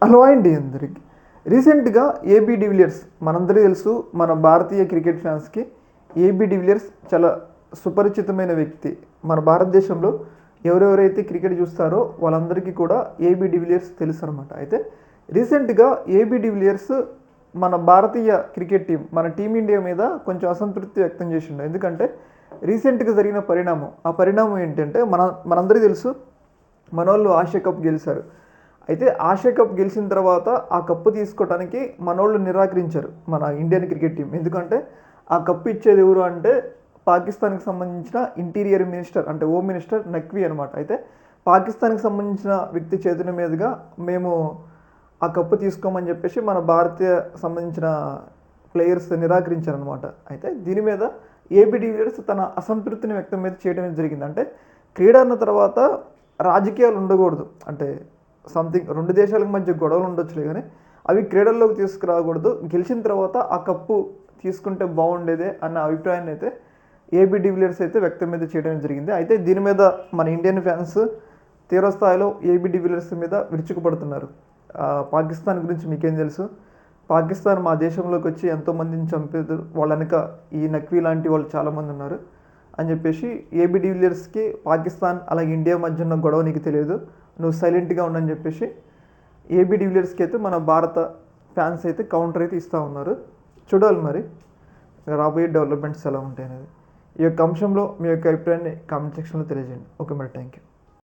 Hello అండి అందరికి. రీసెంట్గా ఏబీ డివిలియర్స్ మనందరికీ తెలుసు, మన భారతీయ క్రికెట్ ఫ్యాన్స్కి ఏబీ డివిలియర్స్ చాలా సుపరిచితమైన వ్యక్తి. మన భారతదేశంలో ఎవరెవరైతే క్రికెట్ చూస్తారో వాళ్ళందరికీ కూడా ఏబీ డివిలియర్స్ తెలుసు అనమాట. అయితే రీసెంట్గా ఏబీ డివిలియర్స్ మన భారతీయ క్రికెట్ టీం, మన టీమిండియా మీద కొంచెం అసంతృప్తి వ్యక్తం చేసిండు. ఎందుకంటే రీసెంట్గా జరిగిన ఆ పరిణామం ఏంటంటే మనందరికీ తెలుసు, మన వాళ్ళు ఆసియా కప్ గెలిచారు. అయితే ఆసియా కప్ గెలిచిన తర్వాత ఆ కప్పు తీసుకోవడానికి మనోళ్ళు నిరాకరించారు, మన ఇండియన్ క్రికెట్ టీం. ఎందుకంటే ఆ కప్పు ఇచ్చేది ఎవరు అంటే పాకిస్తాన్కి సంబంధించిన ఇంటీరియర్ మినిస్టర్, అంటే హోమ్ మినిస్టర్ నఖ్వీ అనమాట. అయితే పాకిస్తాన్కి సంబంధించిన వ్యక్తి చేతుల మీదుగా మేము ఆ కప్పు తీసుకోమని చెప్పేసి మన భారతీయ సంబంధించిన ప్లేయర్స్ నిరాకరించారనమాట. అయితే దీని మీద ఏబీ డివిలియర్స్ తన అసంతృప్తిని వ్యక్తం మీద చేయడం జరిగింది. అంటే క్రీడ అన్న తర్వాత రాజకీయాలు ఉండకూడదు, అంటే సంథింగ్ రెండు దేశాలకు మధ్య గొడవలు ఉండొచ్చులే, కానీ అవి క్రీడల్లోకి తీసుకురాకూడదు. గెలిచిన తర్వాత ఆ కప్పు తీసుకుంటే బాగుండేదే అన్న అభిప్రాయాన్ని అయితే ఏబీ డివిలియర్స్ అయితే వ్యక్తం మీద చేయడం జరిగింది. అయితే దీని మీద మన ఇండియన్ ఫ్యాన్స్ తీవ్రస్థాయిలో ఏబీ డివిలియర్స్ మీద విరుచుకుపడుతున్నారు. పాకిస్తాన్ గురించి మీకేం తెలుసు? పాకిస్తాన్ మా దేశంలోకి వచ్చి ఎంతోమందిని చంపేది, వాళ్ళ వెనక ఈ నఖ్వీ లాంటి వాళ్ళు చాలామంది ఉన్నారు అని చెప్పేసి ఏబీ డివిలియర్స్కి పాకిస్తాన్ అలాగే ఇండియా మధ్య ఉన్న గొడవ నీకు తెలియదు, నువ్వు సైలెంట్గా ఉండని చెప్పేసి ఏబీ డివిలియర్స్కి అయితే మన భారత ఫ్యాన్స్ అయితే కౌంటర్ అయితే ఇస్తూ ఉన్నారు. చూడాలి మరి రాబోయే డెవలప్మెంట్స్ ఎలా ఉంటాయి అనేది. ఈ యొక్క అంశంలో మీ యొక్క అభిప్రాయాన్ని కామెంట్ సెక్షన్లో తెలియజేయండి. ఓకే మరి, థ్యాంక్ యూ.